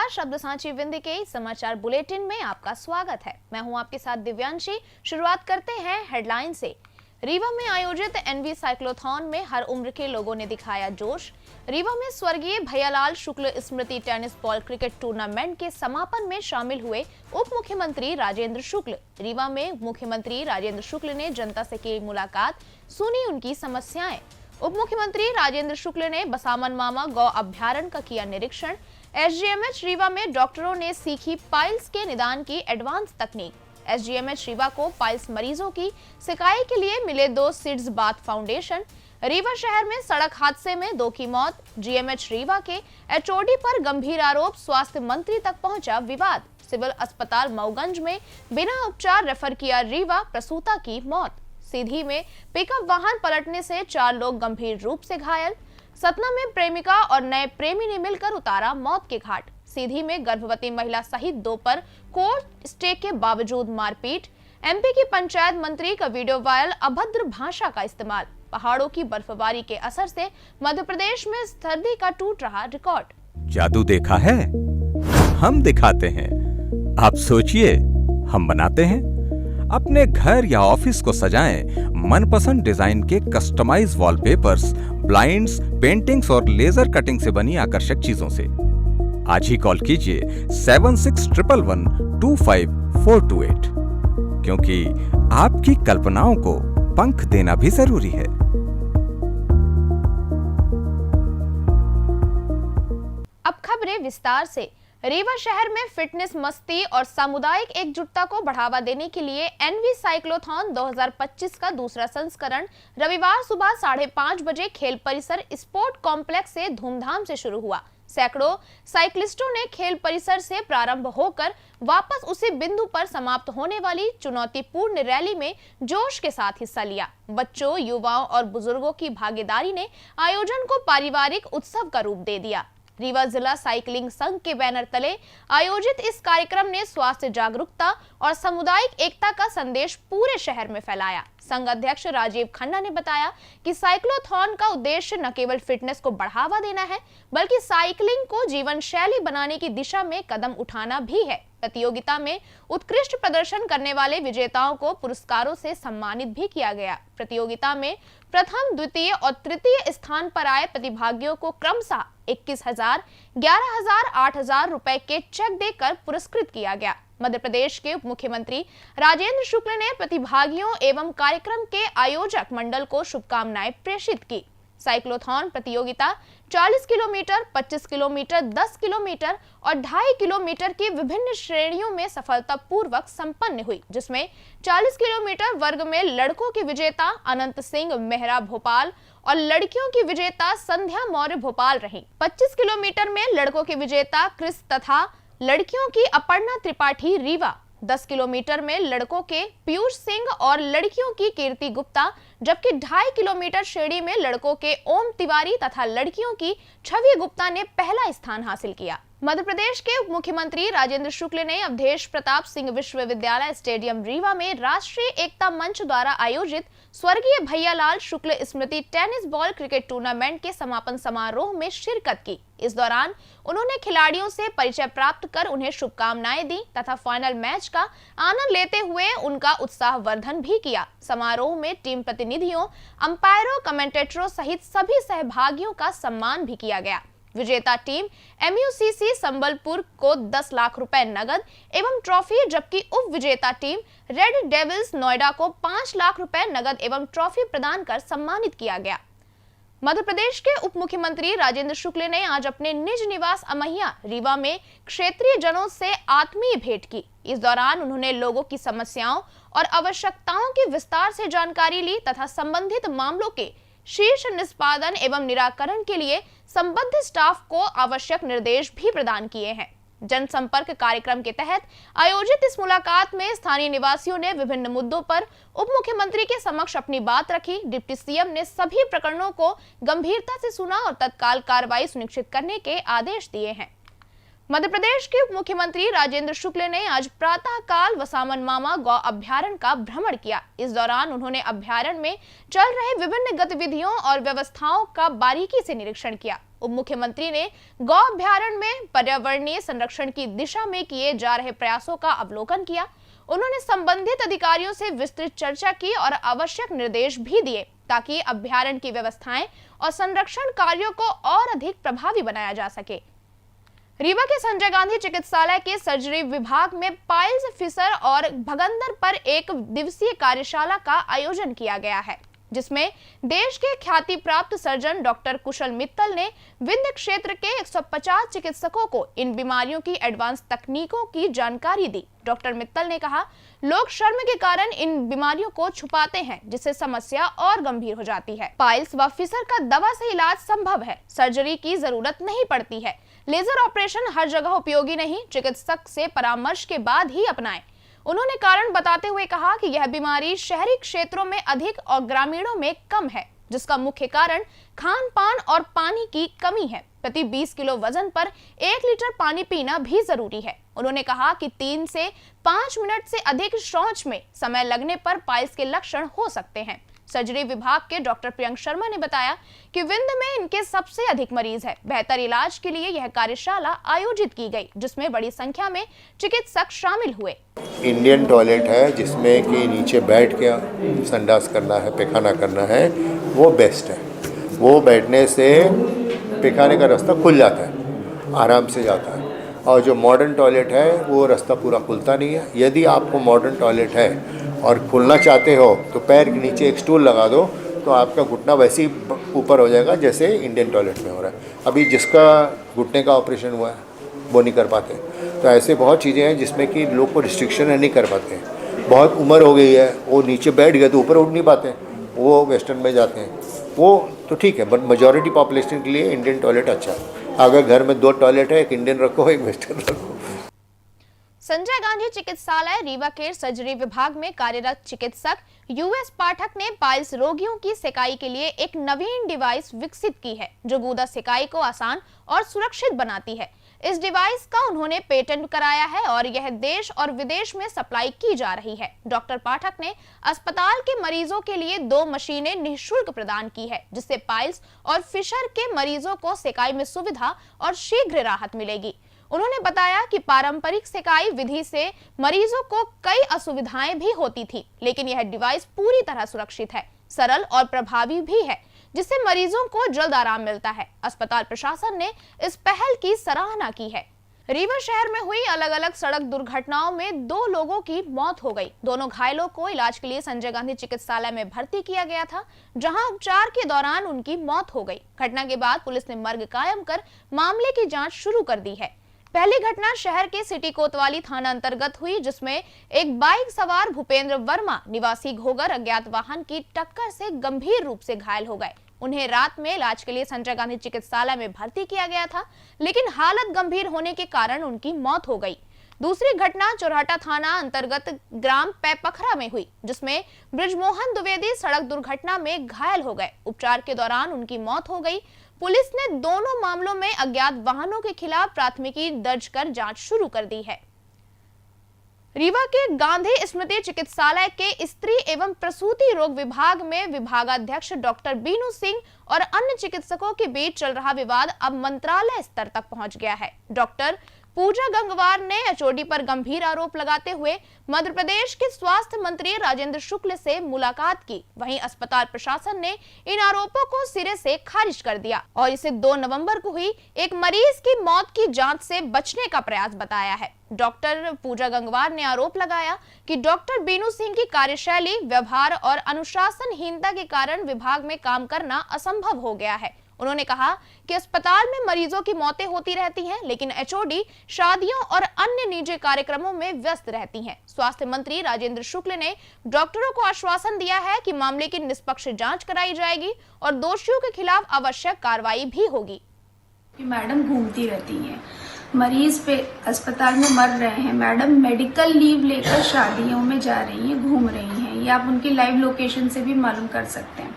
नमस्कार, शब्द सांची विंध्य के समाचार बुलेटिन में आपका स्वागत है। मैं हूं आपके साथ दिव्यांशी। शुरुआत करते हैं हेडलाइन से। रीवा में आयोजित एनवी साइक्लोथॉन में हर उम्र के लोगों ने दिखाया जोश। रीवा में स्वर्गीय भैयालाल शुक्ल स्मृति टेनिस बॉल क्रिकेट टूर्नामेंट के समापन में शामिल हुए उप मुख्यमंत्री राजेंद्र शुक्ल। रीवा में मुख्यमंत्री राजेंद्र शुक्ल ने जनता से की मुलाकात, सुनी उनकी समस्याएं। उप मुख्यमंत्री राजेंद्र शुक्ल ने बसामन मामा गौ अभ्यारण्य का किया निरीक्षण। एसजीएमएच रीवा में डॉक्टरों ने सीखी पाइल्स के निदान की एडवांस तकनीक। एसजीएमएच रीवा को पाइल्स मरीजों की सिकाई के लिए मिले 2 सीड्स बाथ फाउंडेशन। रीवा शहर में सड़क हादसे में 2 की मौत। जीएमएच रीवा के एचओडी पर गंभीर आरोप, स्वास्थ्य मंत्री तक पहुंचा विवाद। सिविल अस्पताल मऊगंज में बिना उपचार रेफर किया रीवा, प्रसूता की मौत। सीधी में पिकअप वाहन पलटने से 4 लोग गंभीर रूप से घायल। सतना में प्रेमिका और नए प्रेमी ने मिलकर उतारा मौत के घाट। सीधी में गर्भवती महिला सहित 2 पर कोर्ट स्टे के बावजूद मारपीट। एमपी की पंचायत मंत्री का वीडियो वायरल, अभद्र भाषा का इस्तेमाल। पहाड़ों की बर्फबारी के असर से मध्य प्रदेश में सर्दी का टूट रहा रिकॉर्ड। जादू देखा है, हम दिखाते हैं। आप सोचिए, हम बनाते हैं। अपने घर या ऑफिस को सजाएं मनपसंद डिजाइन के कस्टमाइज वॉलपेपर्स, ब्लाइंड्स, पेंटिंग्स और लेजर कटिंग से बनी आकर्षक चीजों से। आज ही कॉल कीजिए 7611125428, क्योंकि आपकी कल्पनाओं को पंख देना भी जरूरी है। अब खबरें विस्तार से। रीवा शहर में फिटनेस, मस्ती और सामुदायिक एकजुटता को बढ़ावा देने के लिए एनवी साइक्लोथॉन 2025 का दूसरा संस्करण रविवार सुबह 5:30 बजे खेल परिसर स्पोर्ट कॉम्प्लेक्स से धूमधाम से शुरू हुआ। सैकड़ों साइक्लिस्टों ने खेल परिसर से प्रारंभ होकर वापस उसी बिंदु पर समाप्त होने वाली चुनौतीपूर्ण रैली में जोश के साथ हिस्सा लिया। बच्चों, युवाओं और बुजुर्गों की भागीदारी ने आयोजन को पारिवारिक उत्सव का रूप दे दिया। रीवा जिला साइकिलिंग संघ के बैनर तले आयोजित इस कार्यक्रम ने स्वास्थ्य जागरूकता और सामुदायिक एकता का संदेश पूरे शहर में फैलाया। संघ अध्यक्ष राजीव खन्ना ने बताया कि साइक्लोथॉन का उद्देश्य न केवल फिटनेस को बढ़ावा देना है, बल्कि साइकिलिंग को जीवन शैली बनाने की दिशा में कदम उठाना भी है। प्रतियोगिता में उत्कृष्ट प्रदर्शन करने वाले विजेताओं को पुरस्कारों से सम्मानित भी किया गया। प्रतियोगिता में प्रथम, द्वितीय और तृतीय स्थान पर आए प्रतिभागियों को क्रमशः 21,000, 11,000, 8,000 रुपए के चेक देकर पुरस्कृत किया गया। मध्य प्रदेश के उप मुख्यमंत्री राजेंद्र शुक्ल ने प्रतिभागियों एवं कार्यक्रम के आयोजक मंडल को शुभकामनाएं प्रेषित की। साइक्लोथॉन प्रतियोगिता 40 किलोमीटर, 25 किलोमीटर, 10 किलोमीटर और 2.5 किलोमीटर की विभिन्न श्रेणियों में सफलतापूर्वक संपन्न हुई, जिसमें 40 किलोमीटर वर्ग में लड़कों की विजेता अनंत सिंह मेहरा भोपाल और लड़कियों की विजेता संध्या मौर्य भोपाल रही। 25 किलोमीटर में लड़कों की विजेता क्रिस तथा लड़कियों की अपर्णा त्रिपाठी रीवा। 10 किलोमीटर में लड़कों के पीयूष सिंह और लड़कियों की कीर्ति गुप्ता, जबकि 2.5 किलोमीटर श्रेणी में लड़कों के ओम तिवारी तथा लड़कियों की छवि गुप्ता ने पहला स्थान हासिल किया। मध्य प्रदेश के उप मुख्यमंत्री राजेंद्र शुक्ल ने अवधेश प्रताप सिंह विश्वविद्यालय स्टेडियम रीवा में राष्ट्रीय एकता मंच द्वारा आयोजित स्वर्गीय भैयालाल शुक्ल स्मृति टेनिस बॉल क्रिकेट टूर्नामेंट के समापन समारोह में शिरकत की। इस दौरान उन्होंने खिलाड़ियों से परिचय प्राप्त कर उन्हें शुभकामनाएं दी तथा फाइनल मैच का आनंद लेते हुए उनका उत्साहवर्धन भी किया। समारोह में टीम प्रतिनिधियों, अंपायरों, कमेंटेटरों सहित सभी सहभागियों का सम्मान भी किया गया। विजेता टीम एमयूसीसी संबलपुर को 10 लाख रुपए नगद एवं ट्रॉफी, जबकि उप विजेता टीम रेड डेविल्स नोएडा को 5 लाख रुपए नगद एवं ट्रॉफी प्रदान कर सम्मानित किया गया। मध्य प्रदेश के उप मुख्यमंत्री राजेंद्र शुक्ल ने आज अपने निज निवास अमैया रीवा में क्षेत्रीय जनों से आत्मीय भेंट की। इस दौरान उन्होंने लोगों की समस्याओं और आवश्यकताओं की विस्तार से जानकारी ली तथा संबंधित मामलों के शीर्ष निष्पादन एवं निराकरण के लिए संबद्ध स्टाफ को आवश्यक निर्देश भी प्रदान किए हैं। जनसंपर्क कार्यक्रम के तहत आयोजित इस मुलाकात में स्थानीय निवासियों ने विभिन्न मुद्दों पर उप मुख्यमंत्री के समक्ष अपनी बात रखी। डिप्टी सीएम ने सभी प्रकरणों को गंभीरता से सुना और तत्काल कार्रवाई सुनिश्चित करने के आदेश दिए हैं। मध्य प्रदेश के उप मुख्यमंत्री राजेंद्र शुक्ल ने आज प्रातःकाल वसामन मामा गौ अभ्यारण्य का भ्रमण किया। इस दौरान उन्होंने अभ्यारण्य में चल रहे विभिन्न गतिविधियों और व्यवस्थाओं का बारीकी से निरीक्षण किया। उप मुख्यमंत्री ने गौ अभ्यारण्य में पर्यावरणीय संरक्षण की दिशा में किए जा रहे प्रयासों का अवलोकन किया। उन्होंने संबंधित अधिकारियों से विस्तृत चर्चा की और आवश्यक निर्देश भी दिए ताकि अभ्यारण्य की व्यवस्थाएं और संरक्षण कार्यों को और अधिक प्रभावी बनाया जा सके। रीवा के संजय गांधी चिकित्सालय के सर्जरी विभाग में पाइल्स फिशर और भगंदर पर एक दिवसीय कार्यशाला का आयोजन किया गया है, जिसमें देश के ख्याति प्राप्त सर्जन डॉक्टर कुशल मित्तल ने विंध्य क्षेत्र के 150 चिकित्सकों को इन बीमारियों की एडवांस तकनीकों की जानकारी दी। डॉक्टर मित्तल ने कहा, लोग शर्म के कारण इन बीमारियों को छुपाते हैं, जिससे समस्या और गंभीर हो जाती है। पाइल्स व फिशर का दवा से इलाज संभव है, सर्जरी की जरूरत नहीं पड़ती है। लेजर ऑपरेशन हर जगह उपयोगी नहीं, चिकित्सक से परामर्श के बाद ही अपनाएं। उन्होंने कारण बताते हुए कहा कि यह बीमारी शहरी क्षेत्रों में अधिक और ग्रामीणों में कम है, जिसका मुख्य कारण खान पान और पानी की कमी है। प्रति 20 किलो वजन पर 1 लीटर पानी पीना भी जरूरी है। उन्होंने कहा कि 3 से 5 मिनट से अधिक शौच में समय लगने पर पाइल्स के लक्षण हो सकते हैं। सर्जरी विभाग के डॉक्टर प्रियंक शर्मा ने बताया कि विंध्य में इनके सबसे अधिक मरीज है। बेहतर इलाज के लिए यह कार्यशाला आयोजित की गई, जिसमें बड़ी संख्या में चिकित्सक शामिल हुए। इंडियन टॉयलेट है जिसमें कि नीचे बैठ के संडास करना है, पैखाना करना है, वो बेस्ट है। वो बैठने से पैखाने का रास्ता खुल जाता है, आराम से जाता है। और जो मॉडर्न टॉयलेट है वो रास्ता पूरा खुलता नहीं है। यदि आपको मॉडर्न टॉयलेट है और खुलना चाहते हो तो पैर के नीचे एक स्टूल लगा दो, तो आपका घुटना वैसे ही ऊपर हो जाएगा जैसे इंडियन टॉयलेट में हो रहा है। अभी जिसका घुटने का ऑपरेशन हुआ है वो नहीं कर पाते। तो ऐसे बहुत चीज़ें हैं जिसमें कि लोग को रिस्ट्रिक्शन है, नहीं कर पाते। बहुत उम्र हो गई है, वो नीचे बैठ गए तो ऊपर उठ नहीं पाते, वो वेस्टर्न में जाते हैं। वो तो ठीक है, बट मेजॉरिटी पॉपुलेशन के लिए इंडियन टॉयलेट अच्छा है। अगर घर में 2 टॉयलेट है, एक इंडियन रखो, एक वेस्टर्न रखो। संजय गांधी चिकित्सालय रीवा के सर्जरी विभाग में कार्यरत चिकित्सक यूएस पाठक ने पाइल्स रोगियों की सिकाई के लिए एक नवीन डिवाइस विकसित की है, जो गुदा सिकाई को आसान और सुरक्षित बनाती है। इस डिवाइस का उन्होंने पेटेंट कराया है और यह देश और विदेश में सप्लाई की जा रही है। डॉक्टर पाठक ने अस्पताल के मरीजों के लिए 2 मशीनें निःशुल्क प्रदान की है, जिससे पाइल्स और फिशर के मरीजों को सिकाई में सुविधा और शीघ्र राहत मिलेगी। उन्होंने बताया कि पारंपरिक सिकाई विधि से मरीजों को कई असुविधाएं भी होती थी, लेकिन यह डिवाइस पूरी तरह सुरक्षित है, सरल और प्रभावी भी है, जिससे मरीजों को जल्द आराम मिलता है। अस्पताल प्रशासन ने इस पहल की सराहना की है। रीवा शहर में हुई अलग अलग सड़क दुर्घटनाओं में 2 लोगों की मौत हो गई। दोनों घायलों को इलाज के लिए संजय गांधी चिकित्सालय में भर्ती किया गया था, जहां उपचार के दौरान उनकी मौत हो गई। घटना के बाद पुलिस ने मर्ग कायम कर मामले की जांच शुरू कर दी है। पहली घटना शहर के सिटी कोतवाली थाना अंतर्गत हुई, जिसमें एक बाइक सवार भूपेंद्र वर्मा निवासी घोगर अज्ञात वाहन की टक्कर से गंभीर रूप से घायल हो गए। उन्हें रात में इलाज के लिए संजय गांधी चिकित्सालय में भर्ती किया गया था, लेकिन हालत गंभीर होने के कारण उनकी मौत हो गई। दूसरी घटना चौराटा थाना अंतर्गत ग्राम पैपखरा में हुई, जिसमें ब्रिजमोहन द्विवेदी सड़क दुर्घटना में घायल हो गए। उपचार के दौरान उनकी मौत हो गई। पुलिस ने दोनों मामलों में अज्ञात वाहनों के खिलाफ प्राथमिकी दर्ज कर जांच शुरू कर दी है। रीवा के गांधी स्मृति चिकित्सालय के स्त्री एवं प्रसूति रोग विभाग में विभागाध्यक्ष डॉक्टर बीनू सिंह और अन्य चिकित्सकों के बीच चल रहा विवाद अब मंत्रालय स्तर तक पहुंच गया है। डॉक्टर पूजा गंगवार ने एचओडी पर गंभीर आरोप लगाते हुए मध्य प्रदेश के स्वास्थ्य मंत्री राजेंद्र शुक्ल से मुलाकात की। वहीं अस्पताल प्रशासन ने इन आरोपों को सिरे से खारिज कर दिया और इसे 2 नवंबर को हुई एक मरीज की मौत की जांच से बचने का प्रयास बताया है। डॉक्टर पूजा गंगवार ने आरोप लगाया कि डॉक्टर बीनू सिंह की कार्यशैली, व्यवहार और अनुशासनहीनता के कारण विभाग में काम करना असंभव हो गया है। उन्होंने कहा कि अस्पताल में मरीजों की मौतें होती रहती हैं, लेकिन एचओडी शादियों और अन्य निजी कार्यक्रमों में व्यस्त रहती हैं। स्वास्थ्य मंत्री राजेंद्र शुक्ल ने डॉक्टरों को आश्वासन दिया है कि मामले की निष्पक्ष जांच कराई जाएगी और दोषियों के खिलाफ आवश्यक कार्रवाई भी होगी। मैडम घूमती रहती हैं, मरीज पे अस्पताल में मर रहे हैं, मैडम मेडिकल लीव लेकर शादियों में जा रही हैं, घूम रही हैं। ये आप उनकी लाइव लोकेशन से भी मालूम कर सकते हैं।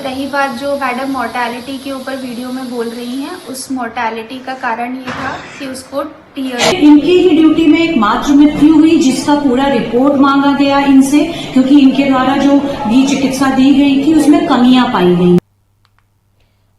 रही बात जो मैडम मोर्टेलिटी के ऊपर वीडियो में बोल रही हैं, उस मोर्टेलिटी का कारण ये था कि उसको टीयर इनकी ही ड्यूटी में एक मातृ मृत्यु हुई जिसका पूरा रिपोर्ट मांगा गया इनसे, क्योंकि इनके द्वारा जो भी चिकित्सा दी गई थी उसमें कमियां पाई गई।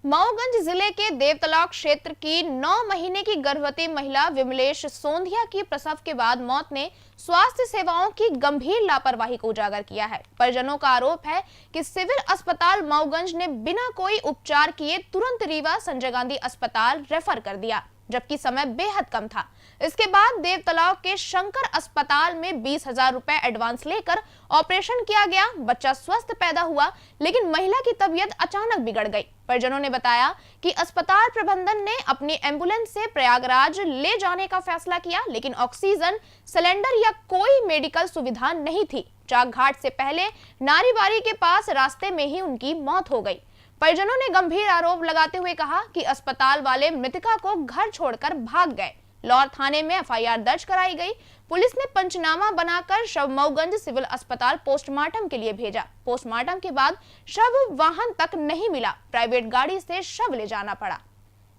मऊगंज जिले के देवतलाव क्षेत्र की 9 महीने की गर्भवती महिला विमलेश सोंधिया की प्रसव के बाद मौत ने स्वास्थ्य सेवाओं की गंभीर लापरवाही को उजागर किया है। परिजनों का आरोप है कि सिविल अस्पताल मऊगंज ने बिना कोई उपचार किए तुरंत रीवा संजय गांधी अस्पताल रेफर कर दिया, जबकि समय बेहद कम था। इसके बाद देवतलाव के शंकर अस्पताल में 20,000 रुपए एडवांस लेकर ऑपरेशन किया गया। बच्चा स्वस्थ पैदा हुआ, लेकिन महिला की तबीयत अचानक बिगड़ गई। परिजनों ने बताया कि अस्पताल प्रबंधन ने अपनी एम्बुलेंस से प्रयागराज ले जाने का फैसला किया, लेकिन ऑक्सीजन सिलेंडर या कोई मेडिकल सुविधा नहीं थी। चाक घाट से पहले नारीबारी के पास रास्ते में ही उनकी मौत हो गई। परिजनों ने गंभीर आरोप लगाते हुए कहा कि अस्पताल वाले मृतका को घर छोड़कर भाग गए। लौर थाने में एफआईआर दर्ज कराई गई। पुलिस ने पंचनामा बनाकर शव मऊगंज सिविल अस्पताल पोस्टमार्टम के लिए भेजा। पोस्टमार्टम के बाद शव वाहन तक नहीं मिला, प्राइवेट गाड़ी से शव ले जाना पड़ा।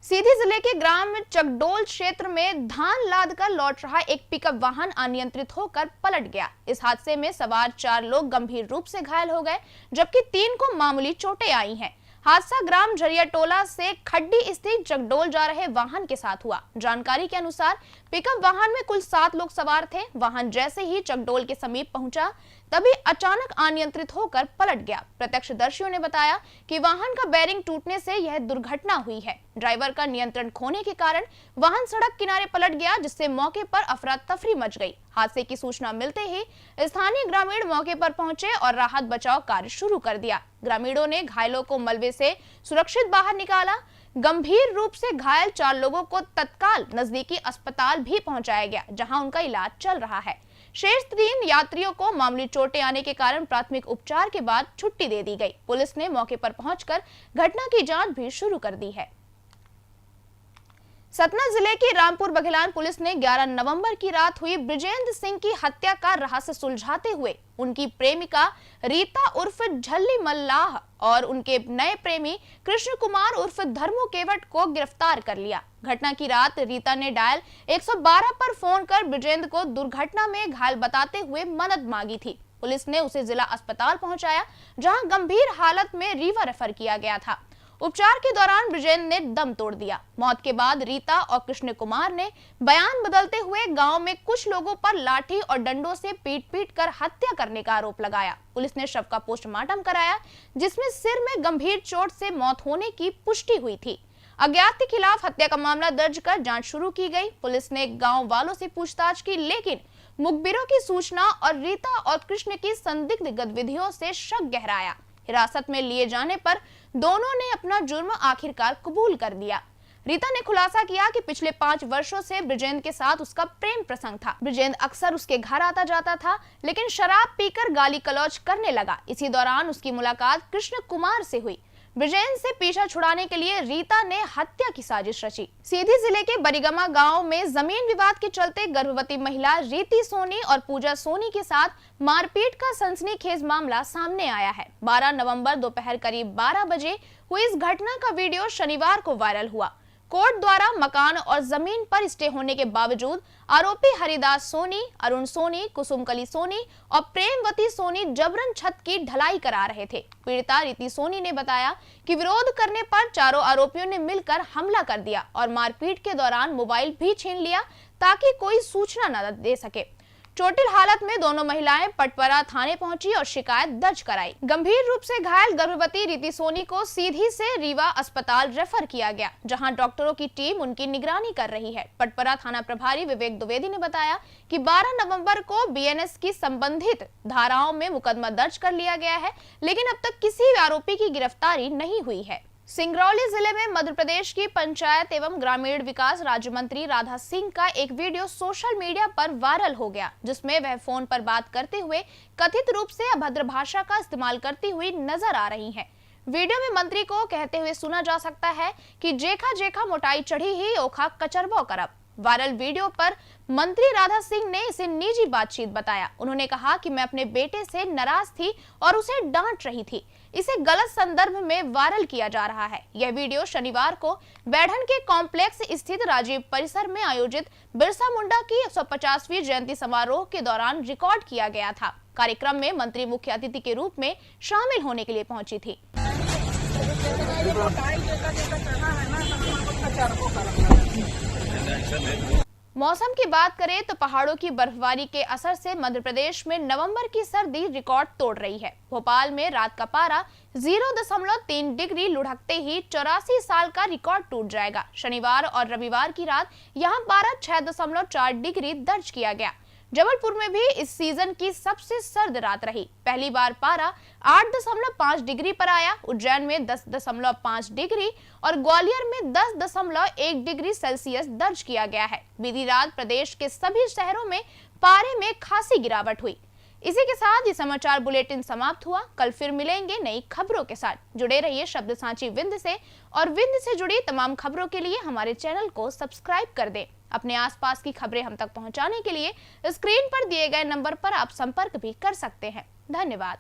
सीधी जिले के ग्राम चकडोल क्षेत्र में धान लाद कर लौट रहा एक पिकअप वाहन अनियंत्रित होकर पलट गया। इस हादसे में सवार 4 लोग गंभीर रूप से घायल हो गए, जबकि 3 को मामूली चोटें आई हैं। हादसा ग्राम झरिया टोला से खड्डी स्थित चकडोल जा रहे वाहन के साथ हुआ। जानकारी के अनुसार पिकअप वाहन में कुल 7 लोग सवार थे। वाहन जैसे ही चकडोल के समीप पहुंचा, तभी अचानक अनियंत्रित होकर पलट गया। प्रत्यक्षदर्शियों ने बताया कि वाहन का बेरिंग टूटने से यह दुर्घटना हुई है। ड्राइवर का नियंत्रण खोने के कारण वाहन सड़क किनारे पलट गया, जिससे मौके पर अफरा तफरी मच गई। हादसे की सूचना मिलते ही स्थानीय ग्रामीण मौके पर पहुंचे और राहत बचाव कार्य शुरू कर दिया। ग्रामीणों ने घायलों को मलबे से सुरक्षित बाहर निकाला। गंभीर रूप से घायल 4 लोगों को तत्काल नजदीकी अस्पताल भी पहुंचाया गया, जहां उनका इलाज चल रहा है। शेष 3 यात्रियों को मामूली चोटें आने के कारण प्राथमिक उपचार के बाद छुट्टी दे दी गई। पुलिस ने मौके पर पहुंचकर घटना की जांच भी शुरू कर दी है। सतना जिले की रामपुर बघेलान पुलिस ने 11 नवंबर की रात हुई ब्रिजेंद्र सिंह की हत्या का रहस्य सुलझाते हुए उनकी प्रेमिका रीता उर्फ झल्ली मल्लाह और उनके नए प्रेमी कृष्ण कुमार उर्फ धर्मो केवट को गिरफ्तार कर लिया। घटना की रात रीता ने डायल 112 पर फोन कर ब्रिजेंद्र को दुर्घटना में घायल बताते हुए मदद मांगी थी। पुलिस ने उसे जिला अस्पताल पहुंचाया, जहां गंभीर हालत में रीवा रेफर किया गया था। उपचार के दौरान ब्रिजेंद्र ने दम तोड़ दिया। मौत के बाद रीता और कृष्ण कुमार ने बयान बदलते हुए गांव में कुछ लोगों पर लाठी और डंडों से पीट कर हत्या करने का आरोप लगाया। पुलिस ने शव का पोस्टमार्टम कराया, जिसमें सिर में गंभीर चोट से मौत होने की पुष्टि हुई थी। अज्ञात के खिलाफ हत्या का मामला दर्ज कर जांच शुरू की गई। पुलिस ने गाँव वालों से पूछताछ की, लेकिन मुखबिरों की सूचना और रीता और कृष्ण की संदिग्ध गतिविधियों से शक गहराया। हिरासत में लिए जाने पर दोनों ने अपना जुर्म आखिरकार कबूल कर दिया। रीता ने खुलासा किया कि पिछले 5 वर्षों से ब्रिजेंद्र के साथ उसका प्रेम प्रसंग था। ब्रिजेंद्र अक्सर उसके घर आता जाता था, लेकिन शराब पीकर गाली गलौज करने लगा। इसी दौरान उसकी मुलाकात कृष्ण कुमार से हुई। ब्रिजेंद्र से पीछा छुड़ाने के लिए रीता ने हत्या की साजिश रची। सीधी जिले के बरिगमा गांव में जमीन विवाद के चलते गर्भवती महिला रीति सोनी और पूजा सोनी के साथ मारपीट का सनसनीखेज मामला सामने आया है। 12 नवंबर दोपहर करीब 12 बजे हुई इस घटना का वीडियो शनिवार को वायरल हुआ। कोर्ट द्वारा मकान और जमीन पर स्टे होने के बावजूद आरोपी हरिदास सोनी, अरुण सोनी, कुसुमकली सोनी और प्रेमवती सोनी जबरन छत की ढलाई करा रहे थे। पीड़िता रीति सोनी ने बताया कि विरोध करने पर चारों आरोपियों ने मिलकर हमला कर दिया और मारपीट के दौरान मोबाइल भी छीन लिया, ताकि कोई सूचना न दे सके। चोटिल हालत में दोनों महिलाएं पटपरा थाने पहुंची और शिकायत दर्ज कराई। गंभीर रूप से घायल गर्भवती रीति सोनी को सीधी से रीवा अस्पताल रेफर किया गया, जहां डॉक्टरों की टीम उनकी निगरानी कर रही है। पटपरा थाना प्रभारी विवेक द्विवेदी ने बताया कि 12 नवंबर को बीएनएस की संबंधित धाराओं में मुकदमा दर्ज कर लिया गया है, लेकिन अब तक किसी आरोपी की गिरफ्तारी नहीं हुई है। सिंगरौली जिले में मध्य प्रदेश की पंचायत एवं ग्रामीण विकास राज्य मंत्री राधा सिंह का एक वीडियो सोशल मीडिया पर वायरल हो गया, जिसमें वह फोन पर बात करते हुए कथित रूप से अभद्र भाषा का इस्तेमाल करती हुई नजर आ रही हैं। वीडियो में मंत्री को कहते हुए सुना जा सकता है कि जेखा जेखा मोटाई चढ़ी ही ओखा कचरबो करब। वायरल वीडियो पर मंत्री राधा सिंह ने इसे निजी बातचीत बताया। उन्होंने कहा कि मैं अपने बेटे से नाराज थी और उसे डांट रही थी, इसे गलत संदर्भ में वायरल किया जा रहा है। यह वीडियो शनिवार को बैढ़न के कॉम्प्लेक्स स्थित राजीव परिसर में आयोजित बिरसा मुंडा की 150वीं जयंती समारोह के दौरान रिकॉर्ड किया गया था। कार्यक्रम में मंत्री मुख्य अतिथि के रूप में शामिल होने के लिए पहुंची थी। मौसम की बात करें तो पहाड़ों की बर्फबारी के असर से मध्य प्रदेश में नवंबर की सर्दी रिकॉर्ड तोड़ रही है। भोपाल में रात का पारा 0.3 डिग्री लुढ़कते ही 84 साल का रिकॉर्ड टूट जाएगा। शनिवार और रविवार की रात यहां पारा 6.4 डिग्री दर्ज किया गया। जबलपुर में भी इस सीजन की सबसे सर्द रात रही। पहली बार पारा 8.5 डिग्री पर आया। उज्जैन में 10.5 डिग्री और ग्वालियर में 10.1 डिग्री सेल्सियस दर्ज किया गया है। बीती रात प्रदेश के सभी शहरों में पारे में खासी गिरावट हुई। इसी के साथ ये समाचार बुलेटिन समाप्त हुआ। कल फिर मिलेंगे नई खबरों के साथ। जुड़े रहिए शब्द सांची विंध्य से और विंध्य से जुड़ी तमाम खबरों के लिए हमारे चैनल को सब्सक्राइब कर दें। अपने आसपास की खबरें हम तक पहुंचाने के लिए स्क्रीन पर दिए गए नंबर पर आप संपर्क भी कर सकते हैं। धन्यवाद।